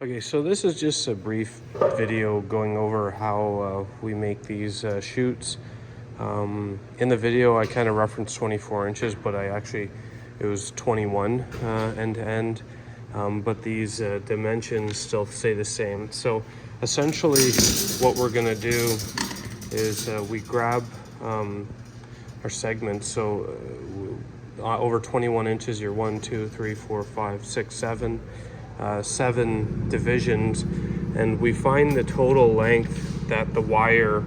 Okay, so this is just a brief video going over how we make these chutes. In the video I kind of referenced 24 inches, but it was 21 end to end. But these dimensions still stay the same. So essentially what we're gonna do is we grab our segments. So over 21 inches, you're 1, 2, 3, 4, 5, 6, 7. 7 divisions, and we find the total length that the wire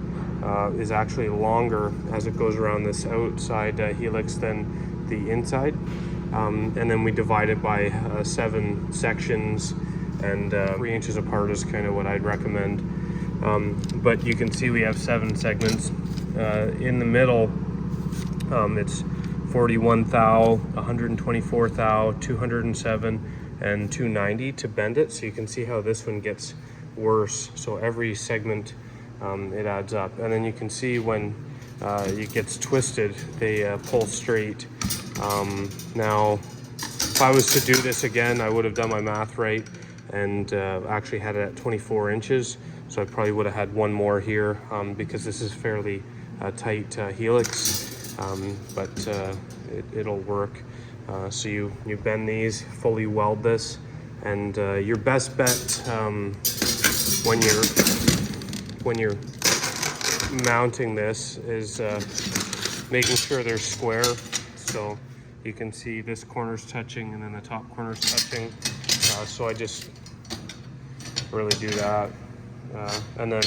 is actually longer as it goes around this outside helix than the inside, and then we divide it by 7 sections, and 3 inches apart is kind of what I'd recommend. But you can see we have 7 segments. In the middle, it's 41 thou, 124 thou, 207 and 290 to bend it. So you can see how this one gets worse. So every segment, it adds up. And then you can see when it gets twisted, they pull straight. Now, if I was to do this again, I would have done my math right and actually had it at 24 inches. So I probably would have had one more here because this is fairly tight helix, but it'll work. So you bend these, fully weld this, and your best bet when you're mounting this is making sure they're square. So you can see this corner's touching and then the top corner's touching. So I just really do that, and then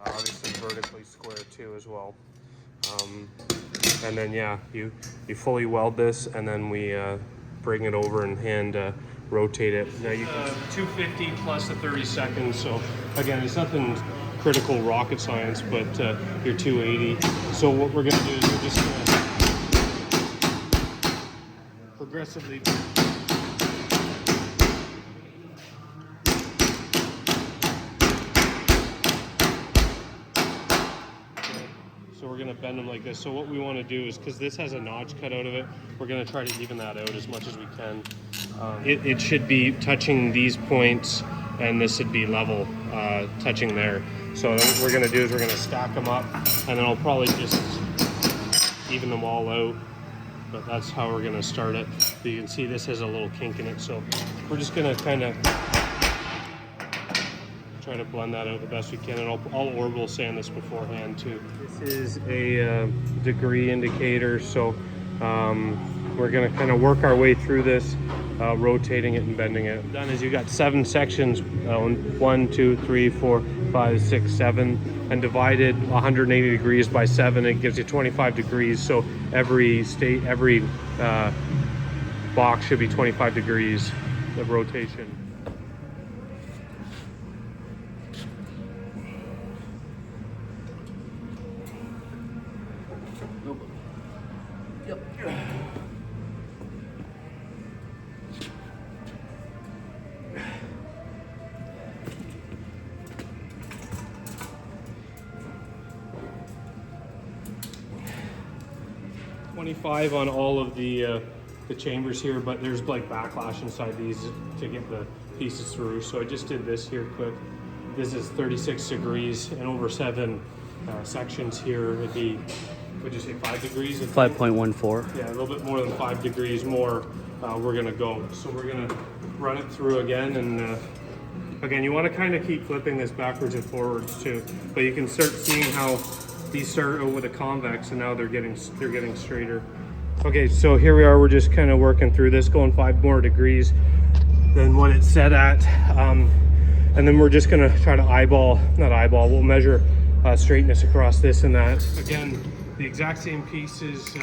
obviously vertically square too as well. And then yeah, you fully weld this, and then we bring it over and hand rotate it. Now you can 250 plus the 30 seconds. So again, it's nothing critical rocket science, but you're 280. So what we're gonna do is we're just gonna progressively we're going to bend them like this. So what we want to do is, because this has a notch cut out of it, we're going to try to even that out as much as we can. It should be touching these points, and this should be level, touching there. So what we're going to do is we're going to stack them up, and then I'll probably just even them all out. But that's how we're going to start it. But you can see this has a little kink in it, so we're just going to kind of try to blend that out the best we can, and I'll orbital sand this beforehand too. This is a degree indicator, so we're going to kind of work our way through this, rotating it and bending it. Done is you got 7 sections, 1, 2, 3, 4, 5, 6, 7, and divided 180 degrees by 7, it gives you 25 degrees. So every box should be 25 degrees of rotation. Yep. 25 on all of the chambers here, but there's like backlash inside these to get the pieces through. So I just did this here quick. This is 36 degrees, and over 7 sections here, it'd be, would you say 5 degrees? 5.14. Yeah, a little bit more than 5 degrees more. We're gonna go. So we're gonna run it through again, and again, you want to kind of keep flipping this backwards and forwards too. But you can start seeing how these start out with a convex, and now they're getting straighter. Okay, so here we are. We're just kind of working through this, going 5 more degrees than what it's set at, and then we're just gonna try to we'll measure straightness across this and that. Again, the exact same pieces.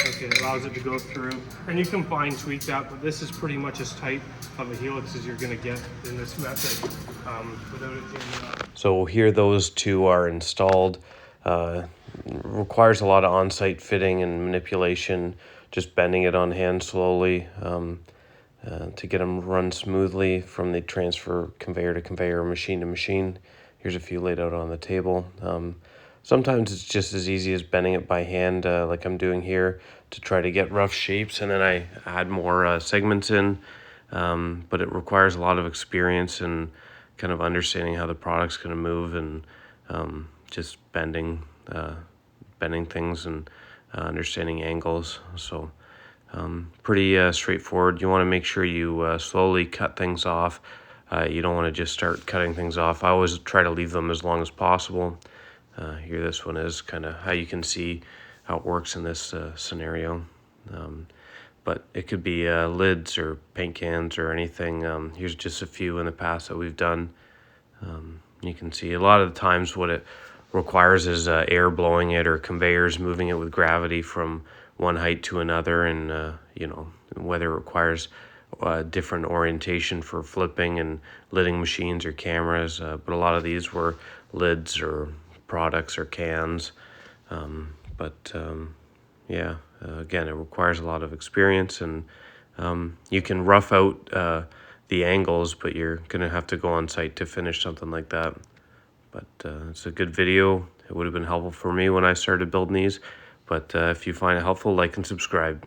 Okay, it allows it to go through, and you can fine tweak that, but this is pretty much as tight of a helix as you're going to get in this method without it being So here those two are installed. Requires a lot of on-site fitting and manipulation, just bending it on hand slowly to get them run smoothly from the transfer conveyor to conveyor, machine to machine. Here's a few laid out on the table. Sometimes it's just as easy as bending it by hand, like I'm doing here, to try to get rough shapes, and then I add more segments in. but it requires a lot of experience and kind of understanding how the product's going to move, and just bending things, and understanding angles. So pretty straightforward. You want to make sure you slowly cut things off. You don't want to just start cutting things off. I always try to leave them as long as possible. Here, this one is kind of how you can see how it works in this scenario. But it could be lids or paint cans or anything. Here's just a few in the past that we've done. You can see a lot of the times what it requires is air blowing it, or conveyors moving it with gravity from one height to another, and you know, whether it requires different orientation for flipping and lidding machines or cameras. But a lot of these were lids or products or cans. Yeah, again, it requires a lot of experience, and you can rough out the angles, but you're gonna have to go on site to finish something like that. But it's a good video. It would have been helpful for me when I started building these. But if you find it helpful, like and subscribe.